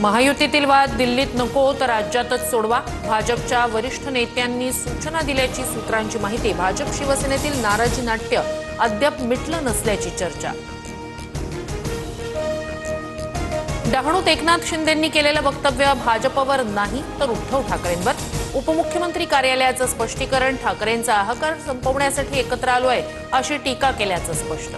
महायुतीतील वाद दिल्लीत नको तर राज्यातच सोडवा. भाजपच्या वरिष्ठ नेत्यांनी सूचना दिल्याची सूत्रांची माहिती. भाजप शिवसेनेतील नाराजी नाट्य अद्याप मिटलं नसल्याची चर्चा. डहाणूत एकनाथ शिंदेंनी केलेलं वक्तव्य भाजपवर नाही तर उद्धव ठाकरेंवर. उपमुख्यमंत्री कार्यालयाचं स्पष्टीकरण. ठाकरेंचा अहकार संपवण्यासाठी एकत्र आलोय अशी टीका केल्याचं स्पष्ट.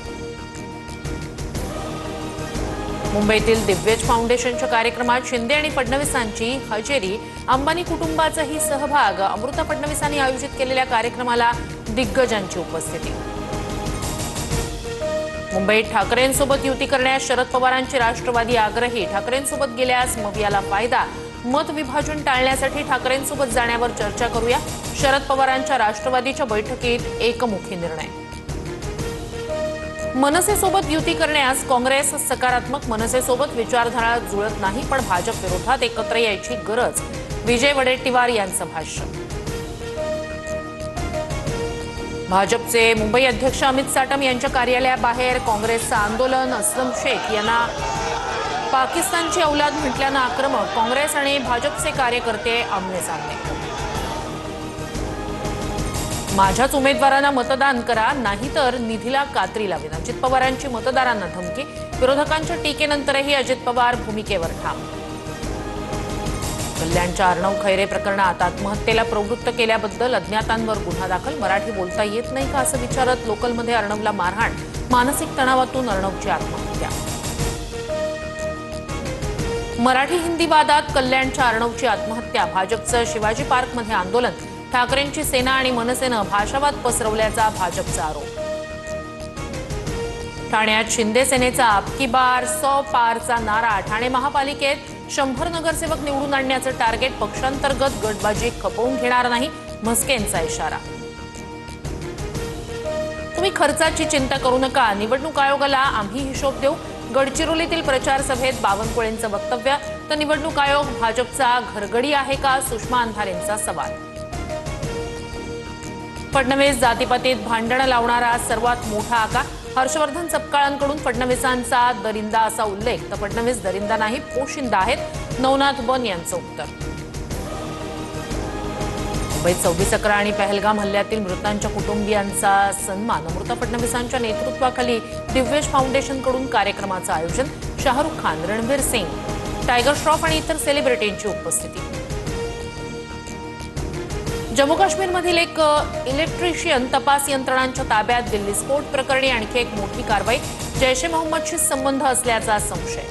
मुंबईतील दिव्यज फाउंडेशनच्या कार्यक्रमात शिंदे आणि फडणवीसांची हजेरी. अंबानी कुटुंबाचाही सहभाग. अमृता फडणवीसांनी आयोजित केलेल्या कार्यक्रमाला दिग्गजांची उपस्थिती. मुंबईत ठाकरेंसोबत युती करण्यास शरद पवारांचे राष्ट्रवादी आग्रही. ठाकरेंसोबत गेल्यास मवियाला फायदा. मत विभाजन टाळण्यासाठी ठाकरेंसोबत जाण्यावर चर्चा करूया. शरद पवारांच्या राष्ट्रवादीच्या बैठकीत एकमुखी निर्णय. मनसेसोबत युती करण्यास काँग्रेस सकारात्मक. मनसेसोबत विचारधारा जुळत नाही पण भाजप विरोधात एकत्र यायची गरज. विजय वडेट्टीवार यांचं भाष्य. भाजपचे मुंबई अध्यक्ष अमित साटम यांच्या कार्यालयाबाहेर काँग्रेसचं आंदोलन. असलम शेख यांना पाकिस्तानची औलाद म्हटल्यानं आक्रमक. काँग्रेस आणि भाजपचे कार्यकर्ते आमने-सामने. माझ्याच उमेदवारांना मतदान करा नाहीतर निधीला कात्री लावेन. अजित पवारांची मतदारांना धमकी. विरोधकांच्या टीकेनंतरही अजित पवार भूमिकेवर ठाम. कल्याणच्या अर्णव खैरे प्रकरणात आत्महत्येला प्रवृत्त केल्याबद्दल अज्ञातांवर गुन्हा दाखल. मराठी बोलता येत नाही का असं विचारत लोकलमध्ये अर्णवला मारहाण. मानसिक तणावातून अर्णवची आत्महत्या. मराठी हिंदी वादात कल्याणच्या अर्णवची आत्महत्या. भाजपचं शिवाजी पार्कमध्ये आंदोलन. ठाकरेंची सेना आणि मनसेनं भाषावाद पसरवल्याचा भाजपचा आरोप. ठाण्यात शिंदे सेनेचा अबकी बार 100 पारचा नारा. ठाणे महापालिकेत 100 नगरसेवक निवडून आणण्याचं टार्गेट. पक्षांतर्गत गटबाजी खपवून घेणार नाही. म्हस्केंचा इशारा. तुम्ही खर्चाची चिंता करू नका. निवडणूक आयोगाला आम्ही हिशोब देऊ. गडचिरोलीतील प्रचार सभेत बावनकुळेंचं वक्तव्य. तर निवडणूक आयोग भाजपचा घरगडी आहे का? सुषमा अंधारेंचा सवाल. फडणवीस जातीपातीत भांडण लावणारा सर्वात मोठा आका. हर्षवर्धन सपकाळांकडून फडणवीसांचा दरिंदा असा उल्लेख. तर फडणवीस दरिंदा नाही पोशिंदा आहेत. नवनाथ बन यांचं उत्तर. मुंबईत 26/11 आणि पहलगाम हल्ल्यातील मृतांच्या कुटुंबियांचा सन्मान. अमृता फडणवीसांच्या नेतृत्वाखाली दिव्यज फाउंडेशनकडून कार्यक्रमाचं आयोजन. शाहरुख खान, रणवीर सिंग, टायगर श्रॉफ आणि इतर सेलिब्रिटींची उपस्थिती. जम्मू काश्मीरमधील एक इलेक्ट्रिशियन तपास यंत्रणांच्या ताब्यात. दिल्ली स्फोट प्रकरणी आणखी एक मोठी कारवाई. जैश ए मोहम्मदशी संबंध असल्याचा संशय.